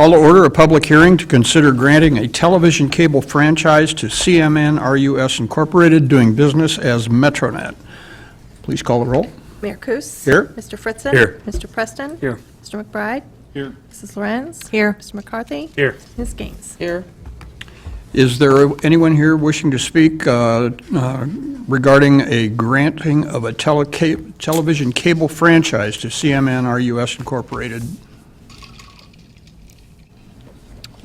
Call to order a public hearing to consider granting a television cable franchise to CMN RUS Incorporated, doing business as Metronet. Please call the roll. Mayor Kus. Here. Mr. Fritzen. Here. Mr. Preston. Here. Mr. McBride. Here. Mrs. Lorenz. Here. Mr. McCarthy. Here. Ms. Gaines. Here. Is there anyone here wishing to speak regarding a granting of a television cable franchise to CMN RUS Incorporated?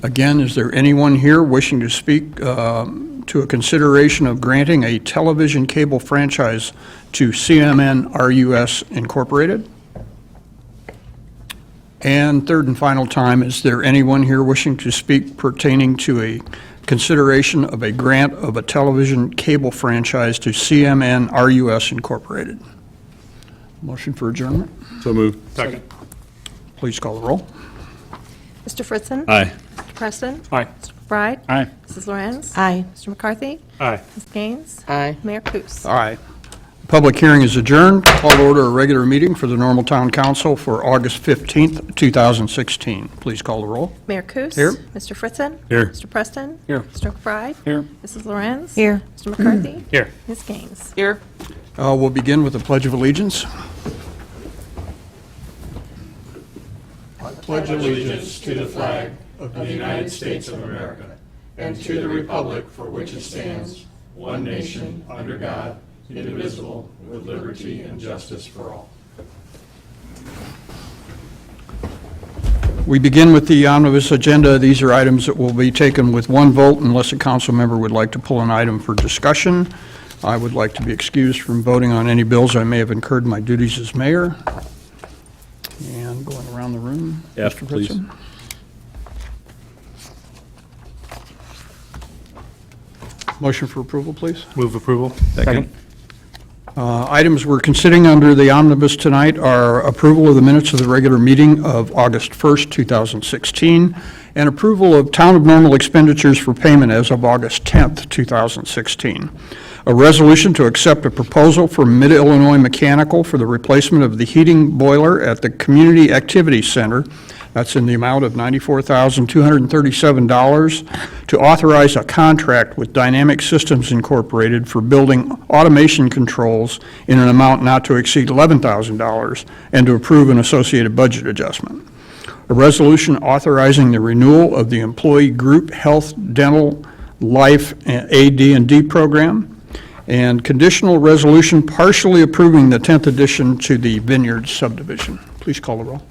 Again, is there anyone here wishing to speak to a consideration of granting a television cable franchise to CMN RUS Incorporated? And third and final time, is there anyone here wishing to speak pertaining to a consideration of a grant of a television cable franchise to CMN RUS Incorporated? Motion for adjournment. So moved. Second. Please call the roll. Mr. Fritzen. Aye. Mr. Preston. Aye. Mr. McBride. Aye. Mrs. Lorenz. Aye. Mr. McCarthy. Aye. Ms. Gaines. Aye. Mayor Kus. Aye. Public hearing is adjourned. Call to order a regular meeting for the Normal Town Council for August 15th, 2016. Please call the roll. Mayor Kus. Here. Mr. Fritzen. Here. Mr. Preston. Here. Mr. McBride. Here. Mrs. Lorenz. Here. Mr. McCarthy. Here. Ms. Gaines. Here. We'll begin with the Pledge of Allegiance. Pledge allegiance to the flag of the United States of America and to the republic for which it stands, one nation, under God, indivisible, with liberty and justice for all. We begin with the omnibus agenda. These are items that will be taken with one vote unless a council member would like to pull an item for discussion. I would like to be excused from voting on any bills I may have incurred in my duties as mayor. And going around the room. F, Mr. please. Fritzen. Motion for approval, please. Move approval. Second. Items we're considering under the omnibus tonight are approval of the minutes of the regular meeting of August 1st, 2016, and approval of town of normal expenditures for payment as of August 10th, 2016. A resolution to accept a proposal from Mid-Illinois Mechanical for the replacement of the heating boiler at the Community Activity Center. That's in the amount of $94,237, to authorize a contract with Dynamic Systems Incorporated for building automation controls in an amount not to exceed $11,000, and to approve an associated budget adjustment. A resolution authorizing the renewal of the Employee Group Health, Dental, Life, AD&D program, and conditional resolution partially approving the 10th addition to the Vineyard subdivision. Please call the roll.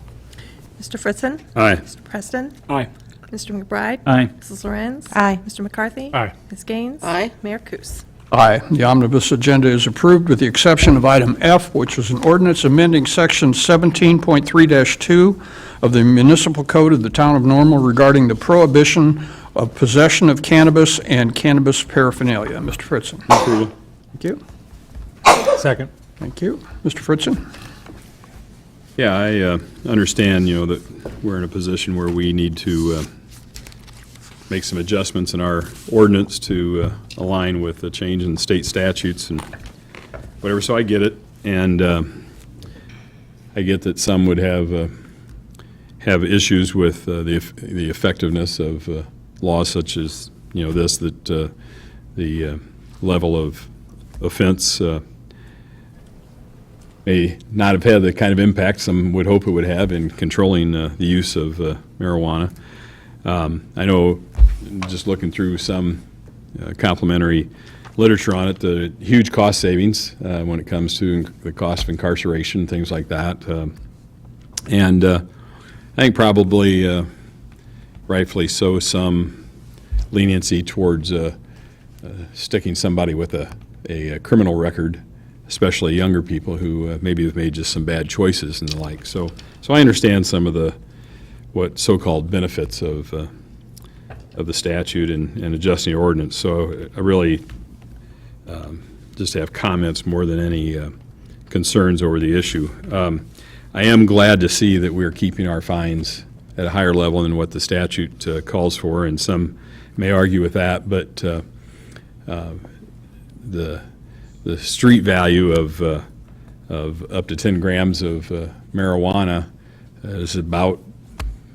Mr. Fritzen. Aye. Mr. Preston. Aye. Mr. McBride. Aye. Mrs. Lorenz. Aye. Mr. McCarthy. Aye. Ms. Gaines. Aye. Mayor Kus. Aye. The omnibus agenda is approved with the exception of item F, which is an ordinance amending section 17.3-2 of the Municipal Code of the Town of Normal regarding the prohibition of possession of cannabis and cannabis paraphernalia. Mr. Fritzen. Approval. Thank you. Second. Thank you. Mr. Fritzen. Yeah, I understand, that we're in a position where we need to make some adjustments in our ordinance to align with the change in state statutes and whatever, so I get it. And I get that some would have issues with the effectiveness of laws such as, this, that the level of offense may not have had the kind of impact some would hope it would have in controlling the use of marijuana. I know, just looking through some complimentary literature on it, the huge cost savings when it comes to the cost of incarceration, things like that. And I think probably, rightfully so, some leniency towards sticking somebody with a criminal record, especially younger people who maybe have made just some bad choices and the like. So I understand some of the what so-called benefits of the statute and adjusting the ordinance. So I really just have comments more than any concerns over the issue. I am glad to see that we're keeping our fines at a higher level than what the statute calls for, and some may argue with that, but the street value of up to 10 grams of marijuana is about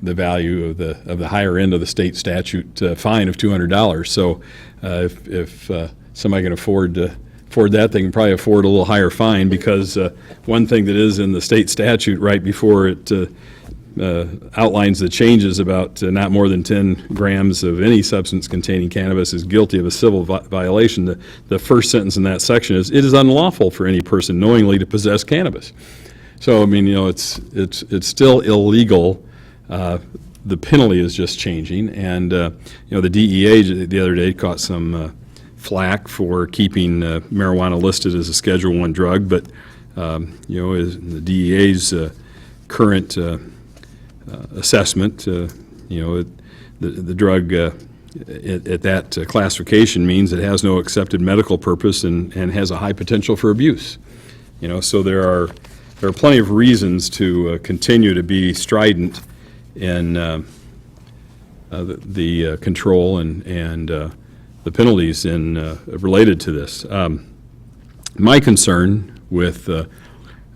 the value of the higher end of the state statute fine of $200. So if somebody can afford that, they can probably afford a little higher fine, because one thing that is in the state statute right before it outlines the changes about not more than 10 grams of any substance containing cannabis is guilty of a civil violation. The first sentence in that section is, "It is unlawful for any person knowingly to possess cannabis." So, I mean, it's still illegal. The penalty is just changing. And, the DEA the other day caught some flack for keeping marijuana listed as a Schedule I drug. But, as the DEA's current assessment, the drug at that classification means it has no accepted medical purpose and has a high potential for abuse. So there are plenty of reasons to continue to be strident in the control and the penalties related to this. My concern with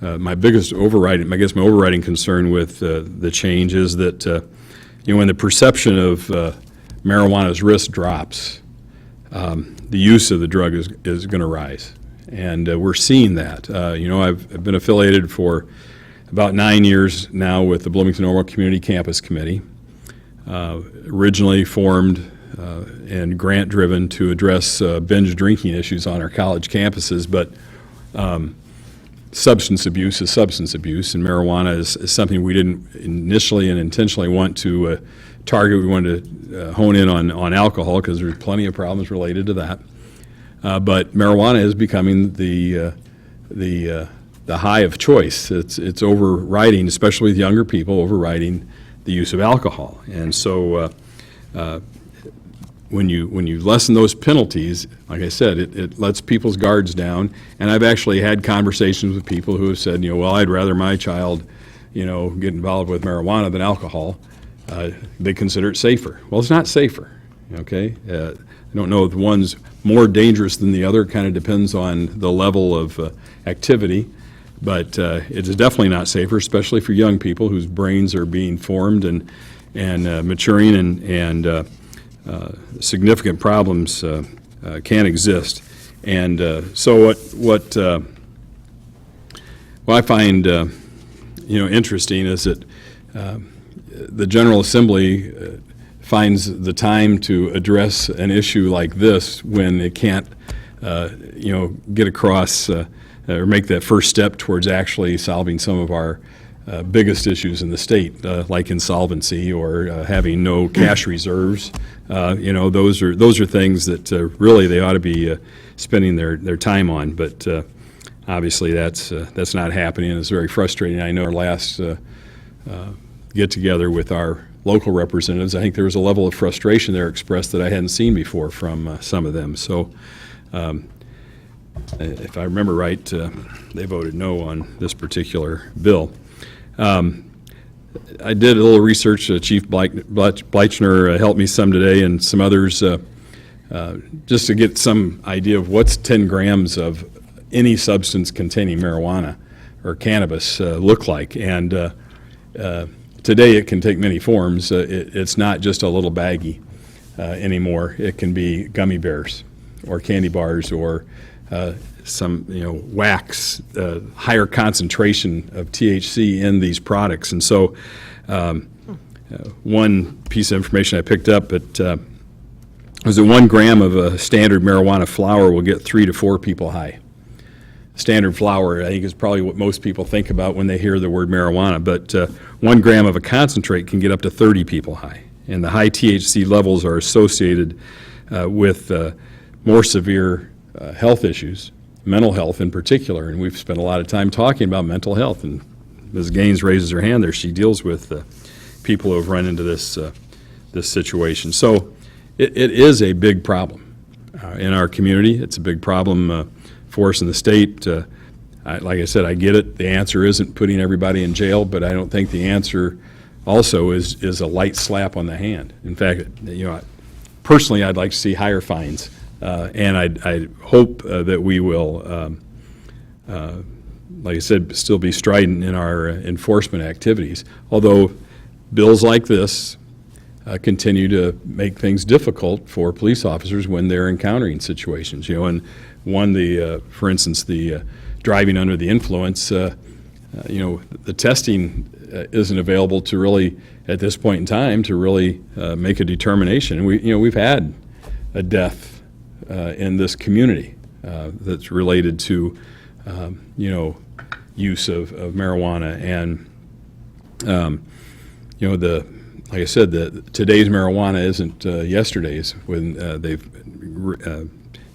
my overriding concern with the change is that when the perception of marijuana's risk drops, the use of the drug is going to rise. And we're seeing that. I've been affiliated for about 9 years now with the Bloomington-Norwalk Community Campus Committee, originally formed and grant-driven to address binge drinking issues on our college campuses. But substance abuse is substance abuse, and marijuana is something we didn't initially and intentionally want to target. We wanted to hone in on alcohol, because there's plenty of problems related to that. But marijuana is becoming the high of choice. It's overriding, especially with younger people, overriding the use of alcohol. And so when you lessen those penalties, like I said, it lets people's guards down. And I've actually had conversations with people who have said, well, I'd rather my child, get involved with marijuana than alcohol. They consider it safer. Well, it's not safer, okay? I don't know if one's more dangerous than the other. It kind of depends on the level of activity. But it is definitely not safer, especially for young people whose brains are being formed and maturing, and significant problems can exist. And so what I find interesting is that the General Assembly finds the time to address an issue like this when it can't, get across or make that first step towards actually solving some of our biggest issues in the state, like insolvency or having no cash reserves. Those are things that really they ought to be spending their time on. But obviously that's not happening, and it's very frustrating. I know our last get together with our local representatives, I think there was a level of frustration there expressed that I hadn't seen before from some of them. So if I remember right, they voted no on this particular bill. I did a little research. Chief Bleichner helped me some today, and some others, just to get some idea of what's 10 grams of any substance containing marijuana or cannabis look like. And today it can take many forms. It's not just a little baggie anymore. It can be gummy bears or candy bars or some wax, higher concentration of THC in these products. And so one piece of information I picked up was that 1 gram of a standard marijuana flower will get 3 to 4 people high. Standard flower, I think, is probably what most people think about when they hear the word marijuana, but 1 gram of a concentrate can get up to 30 people high. And the high THC levels are associated with more severe health issues, mental health in particular, and we've spent a lot of time talking about mental health. And Ms. Gaines raises her hand there. She deals with people who have run into this situation. So it is a big problem in our community. It's a big problem for us in the state. Like I said, I get it. The answer isn't putting everybody in jail, but I don't think the answer also is a light slap on the hand. In fact, personally, I'd like to see higher fines. And I hope that we will, like I said, still be strident in our enforcement activities. Although bills like this continue to make things difficult for police officers when they're encountering situations. And for instance, the driving under the influence, the testing isn't available to really, at this point in time, to really make a determination. And we've had a death in this community that's related to, use of marijuana. And, like I said, today's marijuana isn't yesterday's when they've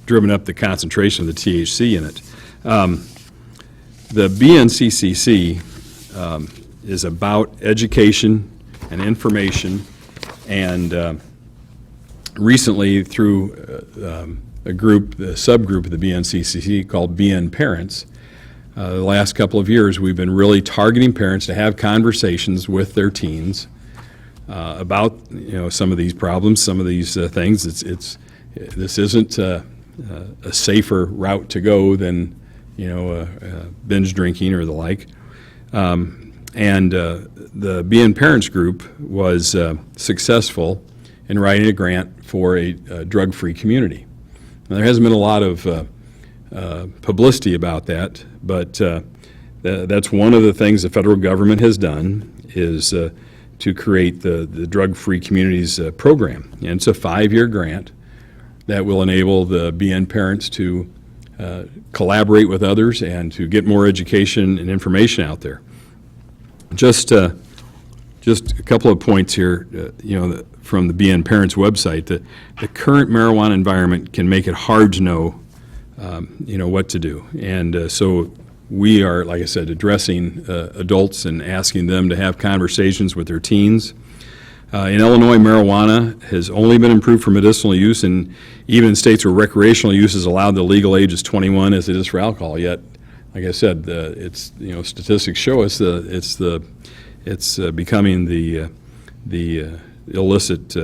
driven up the concentration of the THC in it. The BNCCC is about education and information, and recently through a subgroup of the BNCCC called BN Parents, the last couple of years we've been really targeting parents to have conversations with their teens about some of these problems, some of these things. This isn't a safer route to go than binge drinking or the like. And the BN Parents Group was successful in writing a grant for a drug-free community. Now, there hasn't been a lot of publicity about that, but that's one of the things the federal government has done is to create the Drug-Free Communities program. And it's a 5-year grant that will enable the BN parents to collaborate with others and to get more education and information out there. Just a couple of points here, from the BN Parents website, that the current marijuana environment can make it hard to know, what to do. And so we are, like I said, addressing adults and asking them to have conversations with their teens. In Illinois, marijuana has only been approved for medicinal use, and even in states where recreational use is allowed, the legal age is 21, as it is for alcohol. Yet, like I said, statistics show us it's becoming the illicit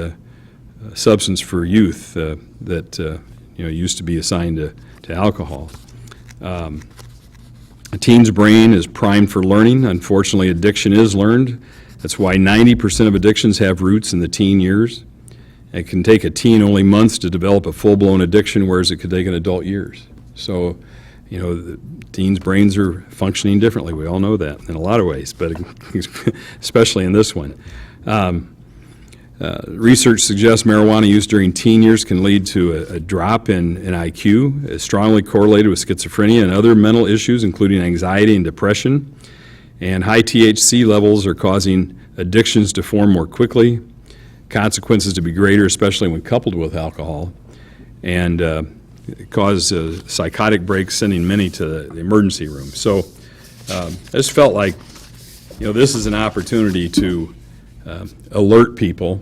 substance for youth that used to be assigned to alcohol. A teen's brain is primed for learning. Unfortunately, addiction is learned. That's why 90% of addictions have roots in the teen years. It can take a teen only months to develop a full-blown addiction, whereas it could take an adult years. So, the teens' brains are functioning differently. We all know that in a lot of ways, but especially in this one. Research suggests marijuana use during teen years can lead to a drop in IQ. It's strongly correlated with schizophrenia and other mental issues, including anxiety and depression. And high THC levels are causing addictions to form more quickly, consequences to be greater, especially when coupled with alcohol, and cause psychotic breaks, sending many to the emergency room. So I just felt like, this is an opportunity to alert people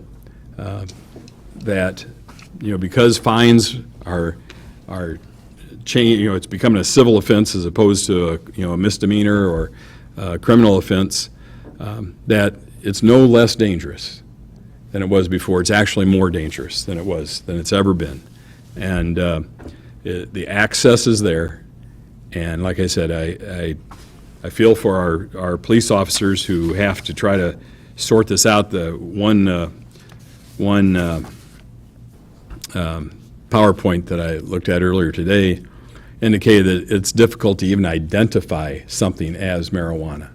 that, because fines are changing, it's becoming a civil offense as opposed to a misdemeanor or criminal offense, that it's no less dangerous than it was before. It's actually more dangerous than it's ever been. And the access is there. And like I said, I feel for our police officers who have to try to sort this out. The one PowerPoint that I looked at earlier today indicated that it's difficult to even identify something as marijuana.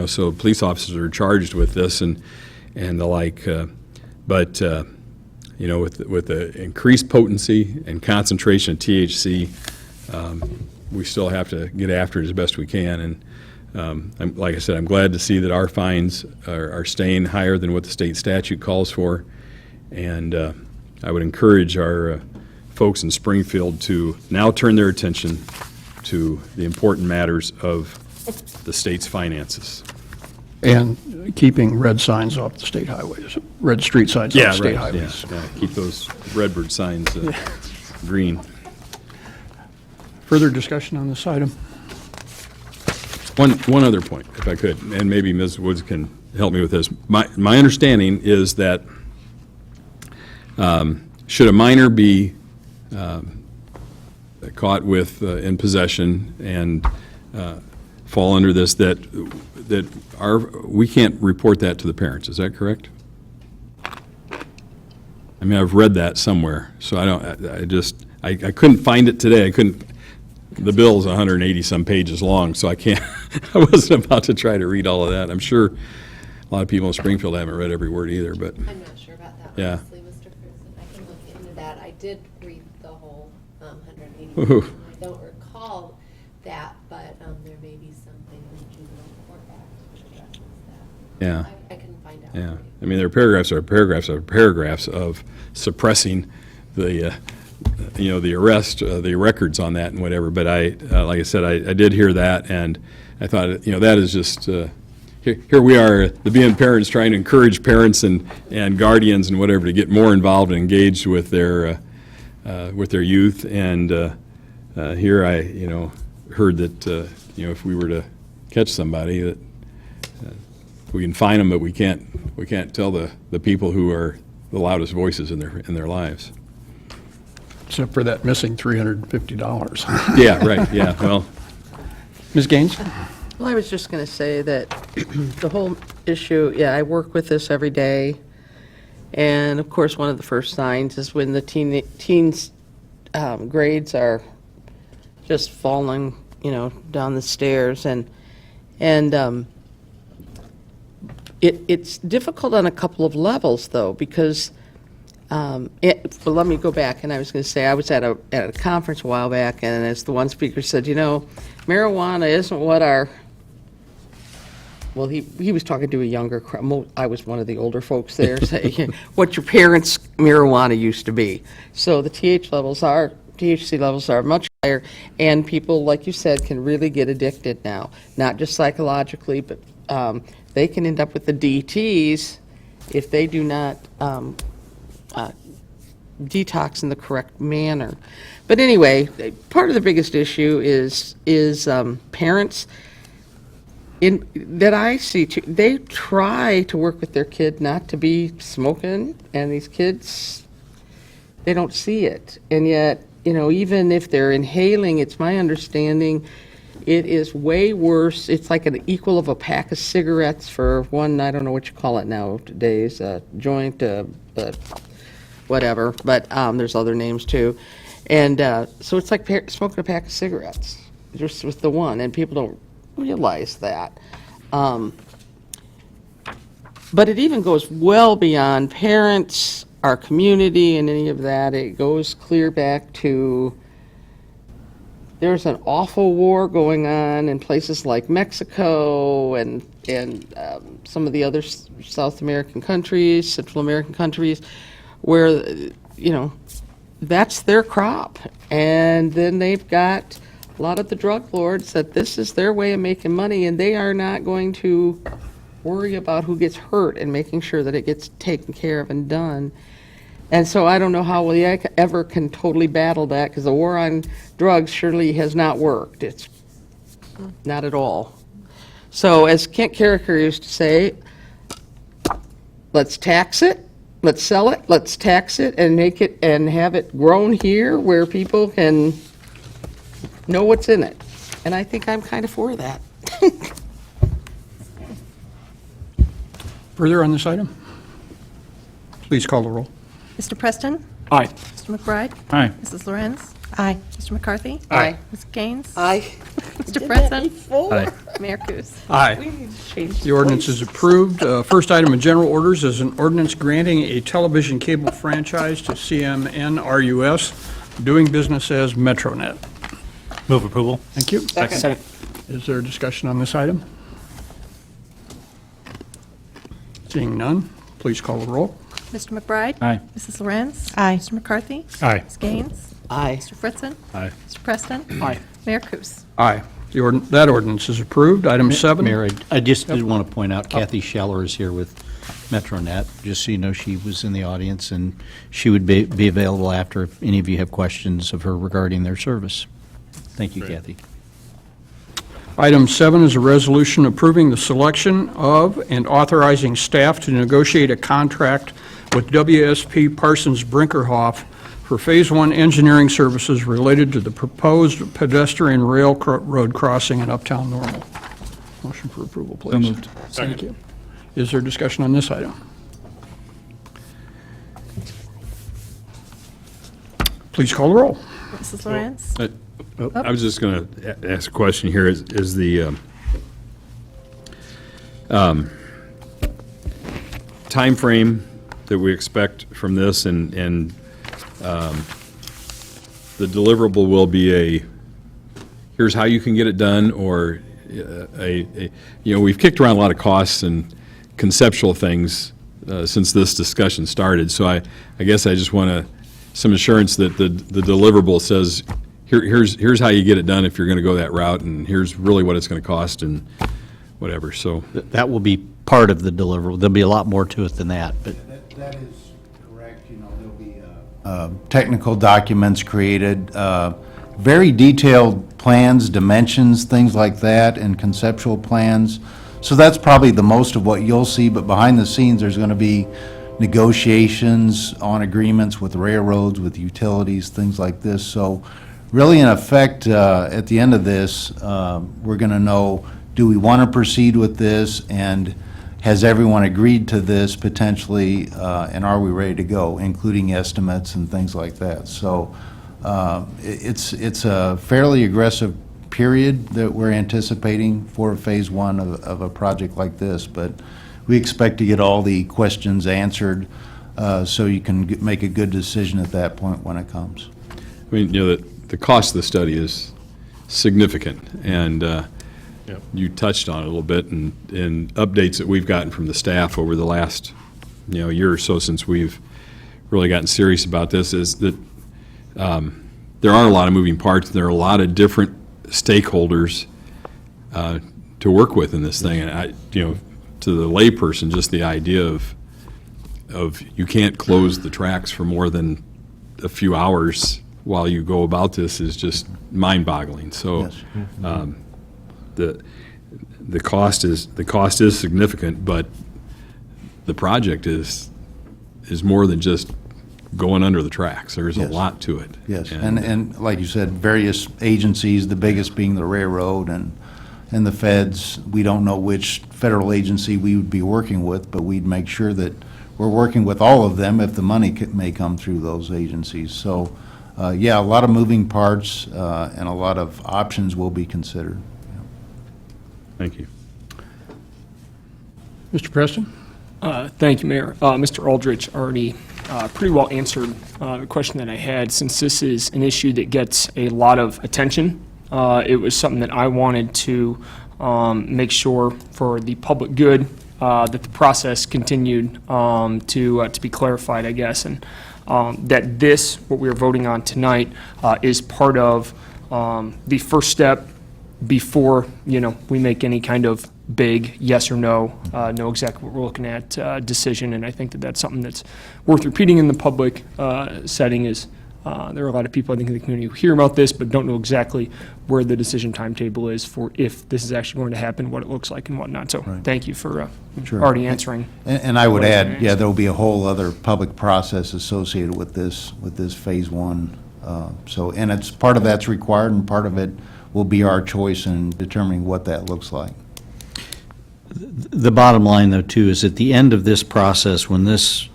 So police officers are charged with this and the like. But with the increased potency and concentration of THC, we still have to get after it as best we can. And like I said, I'm glad to see that our fines are staying higher than what the state statute calls for. And I would encourage our folks in Springfield to now turn their attention to the important matters of the state's finances. And keeping red signs off the state highways, red street signs off the state highways. Yeah. Keep those redbird signs green. Further discussion on this item? One other point, if I could, and maybe Ms. Woods can help me with this. My understanding is that should a minor be caught with in possession and fall under this, that we can't report that to the parents. Is that correct? I mean, I've read that somewhere, so I couldn't find it today. The bill's 180-some pages long, so I wasn't about to try to read all of that. I'm sure a lot of people in Springfield haven't read every word either, but, I'm not sure about that, Yeah. honestly, Mr. Fritzen. I can look into that. I did read the whole 180 Woohoo. pages, and I don't recall that, but there may be something in the Juvenile Court Act which addresses that. yeah. I can find out. Yeah, for you. I mean, there are paragraphs of suppressing the, the arrest, the records on that and whatever, but like I said, I did hear that, and I thought, that is just, here we are, the being parents, trying to encourage parents and guardians and whatever to get more involved and engaged with their youth, and here I, heard that, if we were to catch somebody, that we can fine them, but we can't tell the people who are the loudest voices in their lives. Except for that missing $350. Yeah, right, yeah, well, Ms. Gaines? Well, I was just going to say that the whole issue, I work with this every day. And of course, one of the first signs is when the teens' grades are just falling, down the stairs. And it's difficult on a couple of levels, though, because well, let me go back, and I was going to say, I was at a conference a while back, and as the one speaker said, marijuana isn't what our, well, he was talking to a younger crowd. I was one of the older folks there, saying, what your parents' marijuana used to be. So the THC levels are much higher, and people, like you said, can really get addicted now, not just psychologically, but they can end up with the DTs if they do not detox in the correct manner. But anyway, part of the biggest issue is parents that I see. They try to work with their kid not to be smoking, and these kids, they don't see it. And yet, even if they're inhaling, it's my understanding it is way worse. It's like an equal of a pack of cigarettes for one, I don't know what you call it nowadays, a joint, whatever, but there's other names too. And so it's like smoking a pack of cigarettes, just with the one, and people don't realize that. But it even goes well beyond parents, our community, and any of that. It goes clear back to, there's an awful war going on in places like Mexico and some of the other South American countries, Central American countries, where, that's their crop. And then they've got a lot of the drug lords that this is their way of making money, and they are not going to worry about who gets hurt and making sure that it gets taken care of and done. And so I don't know how we ever can totally battle that, because the war on drugs surely has not worked. It's not at all. So as Kent Carricker used to say, let's tax it, let's sell it, let's tax it and make it and have it grown here where people can know what's in it. And I think I'm kind of for that. Further on this item? Please call the roll. Mr. Preston? Aye. Mr. McBride? Aye. Mrs. Lorenz? Aye. Mr. McCarthy? Aye. Ms. Gaines? Aye. Mr. Preston? Aye. Mayor Kus? Aye. The ordinance is approved. First item of general orders is an ordinance granting a television cable franchise to CMN RUS, doing business as Metronet. Move approval. Thank you. Second. Is there discussion on this item? Seeing none, please call the roll. Mr. McBride? Aye. Mrs. Lorenz? Aye. Mr. McCarthy? Aye. Ms. Gaines? Aye. Mr. Fritzen? Aye. Mr. Preston? Aye. Mayor Kus? Aye. That ordinance is approved. Item 7. Mayor, I just did want to point out Kathy Scheller is here with Metronet, just so you know she was in the audience, and she would be available after if any of you have questions of her regarding their service. Thank you, Kathy. Item 7 is a resolution approving the selection of and authorizing staff to negotiate a contract with WSP Parsons Brinkerhoff for Phase 1 engineering services related to the proposed pedestrian road crossing in Uptown Normal. Motion for approval, please. So moved. Thank you. Is there discussion on this item? Please call the roll. Mrs. Lawrence? I was just going to ask a question here. Is the timeframe that we expect from this and the deliverable will be here's how you can get it done, or we've kicked around a lot of costs and conceptual things since this discussion started. So I guess I just want some assurance that the deliverable says, here's how you get it done if you're going to go that route, and here's really what it's going to cost and whatever. So That will be part of the deliverable. There'll be a lot more to it than that, but That is correct. There'll be technical documents created, very detailed plans, dimensions, things like that, and conceptual plans. So that's probably the most of what you'll see, but behind the scenes, there's going to be negotiations on agreements with railroads, with utilities, things like this. So really, in effect, at the end of this, we're going to know, do we want to proceed with this, and has everyone agreed to this potentially, and are we ready to go, including estimates and things like that. So it's a fairly aggressive period that we're anticipating for Phase 1 of a project like this, but we expect to get all the questions answered so you can make a good decision at that point when it comes. I mean, the cost of the study is significant, and you touched on it a little bit, and updates that we've gotten from the staff over the last year or so since we've really gotten serious about this is that there are a lot of moving parts. There are a lot of different stakeholders to work with in this thing, and to the layperson, just the idea of you can't close the tracks for more than a few hours while you go about this is just mind-boggling. So Yes. the cost is significant, but the project is more than just going under the tracks. There's a Yes. lot to it. Yes, and like you said, various agencies, the biggest being the railroad and the feds. We don't know which federal agency we would be working with, but we'd make sure that we're working with all of them if the money may come through those agencies. So, a lot of moving parts and a lot of options will be considered. Thank you. Mr. Preston? Thank you, Mayor. Mr. Aldrich already pretty well answered the question that I had. Since this is an issue that gets a lot of attention, it was something that I wanted to make sure for the public good that the process continued to be clarified, I guess, and that this, what we are voting on tonight, is part of the first step before we make any kind of big yes or no, know exactly what we're looking at decision. And I think that that's something that's worth repeating in the public setting is there are a lot of people, I think, in the community who hear about this but don't know exactly where the decision timetable is for if this is actually going to happen, what it looks like and whatnot. So thank you for Sure. already answering. And I would What I was add, gonna ask. there'll be a whole other public process associated with this Phase 1. And it's, part of that's required, and part of it will be our choice in determining what that looks like. the bottom line, though, too, is at the end of this process, when this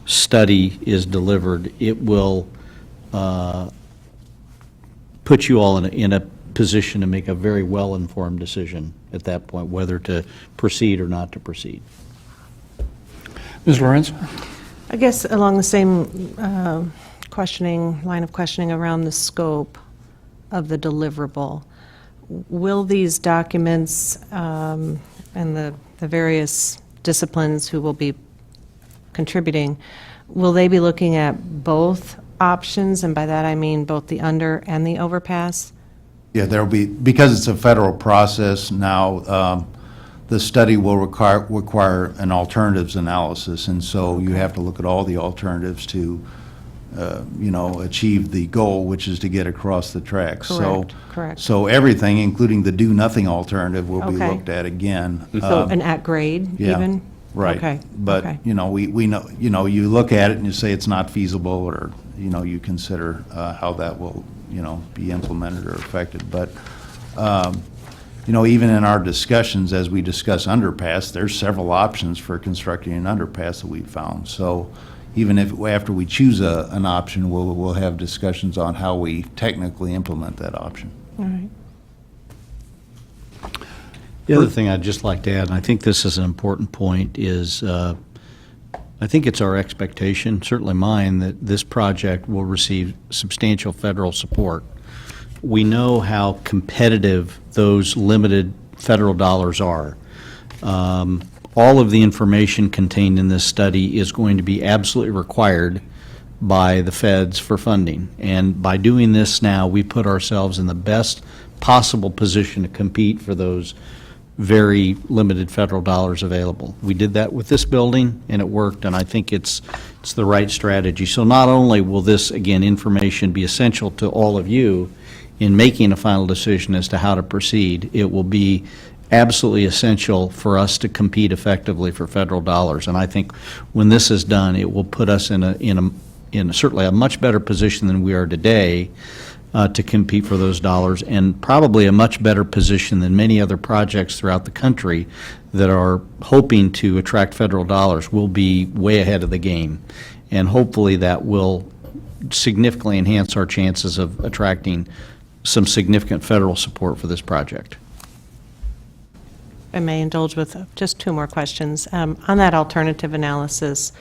study is delivered, it will put you all in a position to make a very well-informed decision at that point, whether to proceed or not to proceed. Ms. Lawrence? I guess along the same line of questioning around the scope of the deliverable, will these documents and the various disciplines who will be contributing, will they be looking at both options? And by that I mean both the under and the overpass? Yeah, there'll be, because it's a federal process now, the study will require an alternatives analysis, and so you have to look at all the alternatives to, achieve the goal, which is to get across the tracks. Correct. So everything, including the do-nothing alternative, will be Okay. looked at again. So an at grade yeah, even? Right. Okay. But, okay. we know, you look at it and you say it's not feasible, or you consider how that will, be implemented or affected. But, even in our discussions, as we discuss underpass, there's several options for constructing an underpass that we've found. So even if, after we choose an option, we'll have discussions on how we technically implement that option. All right. The other thing I'd just like to add, and I think this is an important point, is I think it's our expectation, certainly mine, that this project will receive substantial federal support. We know how competitive those limited federal dollars are. All of the information contained in this study is going to be absolutely required by the feds for funding. And by doing this now, we put ourselves in the best possible position to compete for those very limited federal dollars available. We did that with this building, and it worked, and I think it's the right strategy. So not only will this, again, information be essential to all of you in making a final decision as to how to proceed, it will be absolutely essential for us to compete effectively for federal dollars. And I think when this is done, it will put us in certainly a much better position than we are today to compete for those dollars, and probably a much better position than many other projects throughout the country that are hoping to attract federal dollars. We'll be way ahead of the game, and hopefully that will significantly enhance our chances of attracting some significant federal support for this project. I may indulge with just two more questions. On that alternative analysis,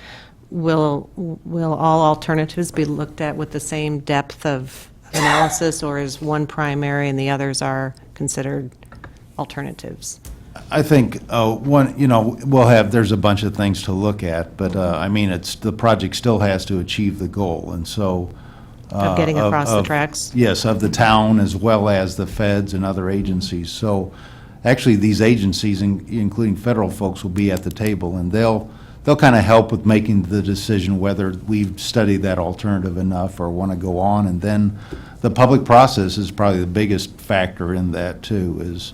will all alternatives be looked at with the same depth of analysis, or is one primary and the others are considered alternatives? I think there's a bunch of things to look at, but the project still has to achieve the goal, and so. Of getting across the tracks? Yes, of the town as well as the feds and other agencies. So actually, these agencies, including federal folks, will be at the table, and they'll kind of help with making the decision whether we've studied that alternative enough or want to go on. And then the public process is probably the biggest factor in that too, is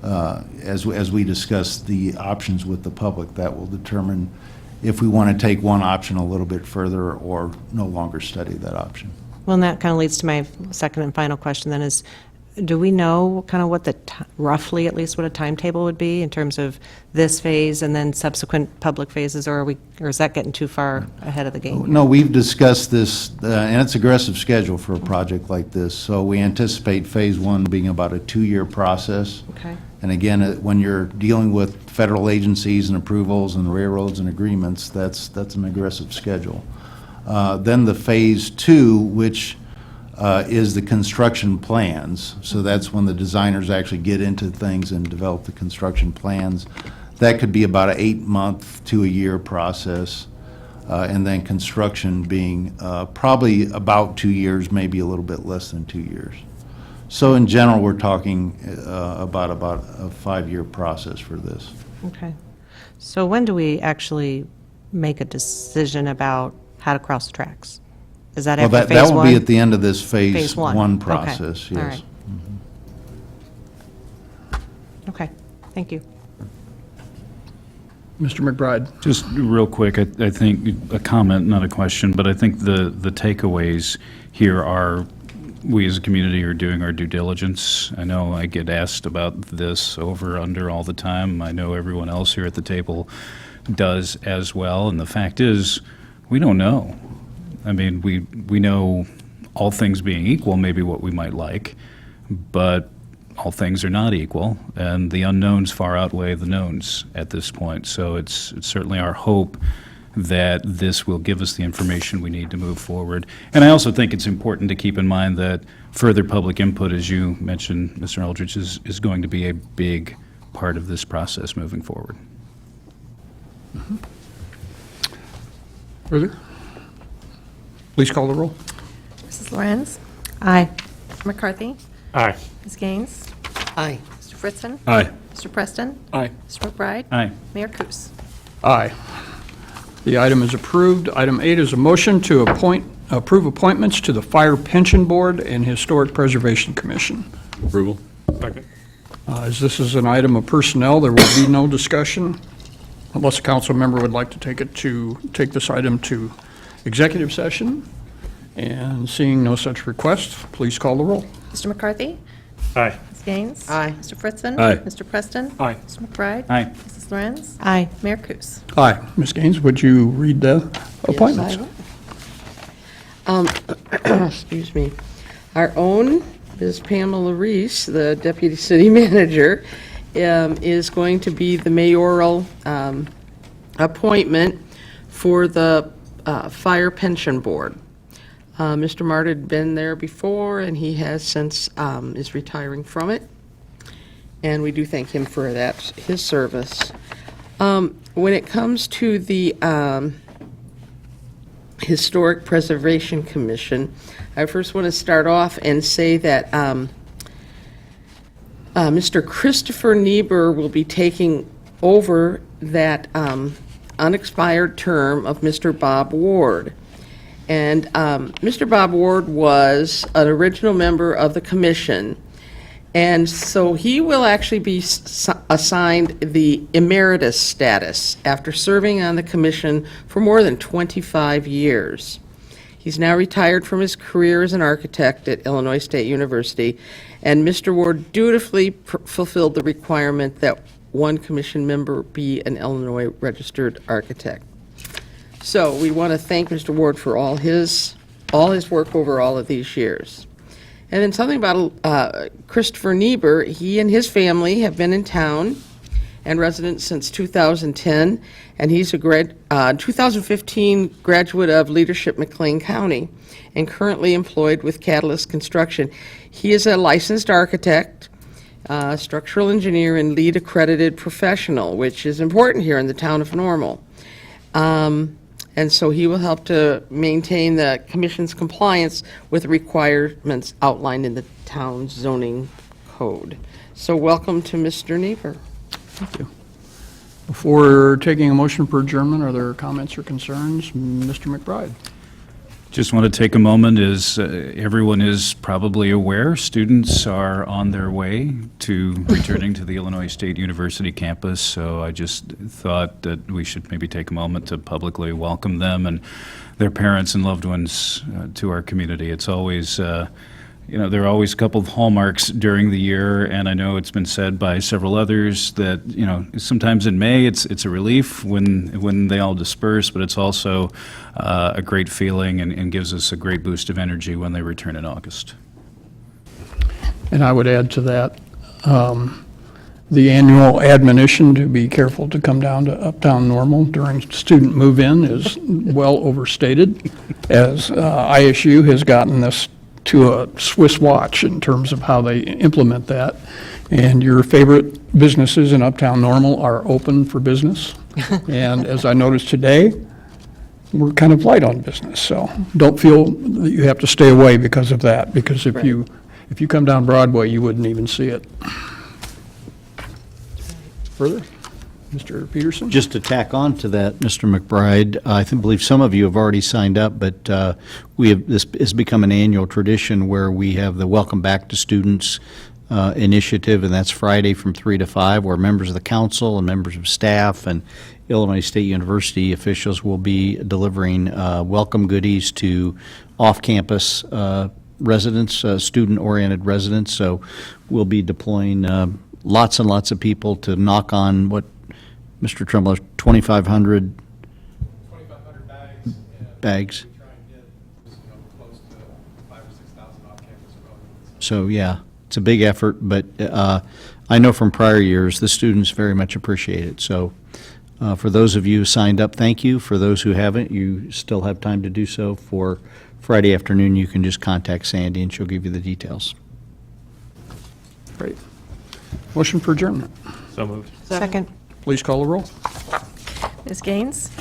as we discuss the options with the public, that will determine if we want to take one option a little bit further or no longer study that option. Well, and that kind of leads to my second and final question then is, do we know kind of what roughly at least what a timetable would be in terms of this phase and then subsequent public phases, or is that getting too far ahead of the game? No, we've discussed this, and it's aggressive schedule for a project like this. So we anticipate phase one being about a 2-year process. Okay. And again, when you're dealing with federal agencies and approvals and railroads and agreements, that's an aggressive schedule. Then the phase two, which is the construction plans. So that's when the designers actually get into things and develop the construction plans. That could be about an 8-month to a year process. And then construction being probably about 2 years, maybe a little bit less than 2 years. So in general, we're talking about a 5-year process for this. Okay. So when do we actually make a decision about how to cross the tracks? Is that Well, after phase that will one? be at the end of this phase Phase one. one Okay. process, All yes. right. Okay, thank you. Mr. McBride? Just real quick, I think, a comment, not a question, but I think the takeaways here are, we as a community are doing our due diligence. I know I get asked about this over, under all the time. I know everyone else here at the table does as well, and the fact is, we don't know. I mean, we know, all things being equal, maybe what we might like, but all things are not equal, and the unknowns far outweigh the knowns at this point. So it's certainly our hope that this will give us the information we need to move forward. And I also think it's important to keep in mind that further public input, as you mentioned, Mr. Eldridge, is going to be a big part of this process moving forward. Further? Please call the roll. Mrs. Lorenz? Aye. Mr. McCarthy? Aye. Ms. Gaines? Aye. Mr. Fritzen? Aye. Mr. Preston? Aye. Mr. McBride? Aye. Mayor Kus? Aye. The item is approved. Item 8 is a motion to approve appointments to the Fire Pension Board and Historic Preservation Commission. Approval? As this is an item of personnel, there will be no discussion unless a council member would like to take this item to executive session. And seeing no such request, please call the roll. Mr. McCarthy? Aye. Ms. Gaines? Aye. Mr. Fritzen? Aye. Mr. Preston? Aye. Mr. McBride? Aye. Mrs. Lorenz? Aye. Mayor Kus? Aye. Ms. Gaines, would you read the appointments? Excuse me. Our own Ms. Pamela Reese, the Deputy City Manager, is going to be the mayoral appointment for the Fire Pension Board. Mr. Mart had been there before, and he has since is retiring from it. And we do thank him for that, his service. When it comes to the Historic Preservation Commission, I first want to start off and say that Mr. Christopher Niebuhr will be taking over that unexpired term of Mr. Bob Ward. And Mr. Bob Ward was an original member of the commission, and so he will actually be assigned the emeritus status after serving on the commission for more than 25 years. He's now retired from his career as an architect at Illinois State University, and Mr. Ward dutifully fulfilled the requirement that one commission member be an Illinois registered architect. So we want to thank Mr. Ward for all his work over all of these years. And then something about Christopher Niebuhr. He and his family have been in town and resident since 2010, and he's a 2015 graduate of Leadership McLean County and currently employed with Catalyst Construction. He is a licensed architect, structural engineer, and LEED accredited professional, which is important here in the town of Normal. And so he will help to maintain the commission's compliance with the requirements outlined in the town's zoning code. So welcome to Mr. Niebuhr. Thank you. Before taking a motion for adjournment, are there comments or concerns? Mr. McBride? Just want to take a moment, as everyone is probably aware, students are on their way to returning to the Illinois State University campus, so I just thought that we should maybe take a moment to publicly welcome them and their parents and loved ones to our community. It's always, there are always a couple of hallmarks during the year, and I know it's been said by several others that, sometimes in May it's a relief when they all disperse, but it's also a great feeling and gives us a great boost of energy when they return in August. And I would add to that, the annual admonition to be careful to come down to Uptown Normal during student move-in is well overstated, as ISU has gotten this to a Swiss watch in terms of how they implement that. And your favorite businesses in Uptown Normal are open for business. And as I noticed today, we're kind of light on business, so don't feel that you have to stay away because of that, because if you come down Broadway, you wouldn't even see it. Further? Mr. Peterson? Just to tack on to that, Mr. McBride, I believe some of you have already signed up, but this has become an annual tradition where we have the Welcome Back to Students initiative, and that's Friday from 3 to 5, where members of the council and members of staff and Illinois State University officials will be delivering welcome goodies to off-campus residents, student-oriented residents. So we'll be deploying lots and lots of people to knock on what, Mr. Trumbull, 2,500 bags. We try and get close to 5,000 or 6,000 off-campus programs. So, yeah, it's a big effort, but I know from prior years, the students very much appreciate it. So for those of you who signed up, thank you. For those who haven't, you still have time to do so. For Friday afternoon, you can just contact Sandy, and she'll give you the details. Great. Motion for adjournment. So moved. Second. Please call the roll. Ms. Gaines?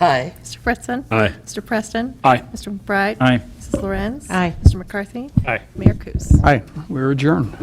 Aye. Mr. Fritzen? Aye. Mr. Preston? Aye. Mr. McBride? Aye. Mrs. Lorenz? Aye. Mr. McCarthy? Aye. Mayor Kus? Aye, we're adjourned.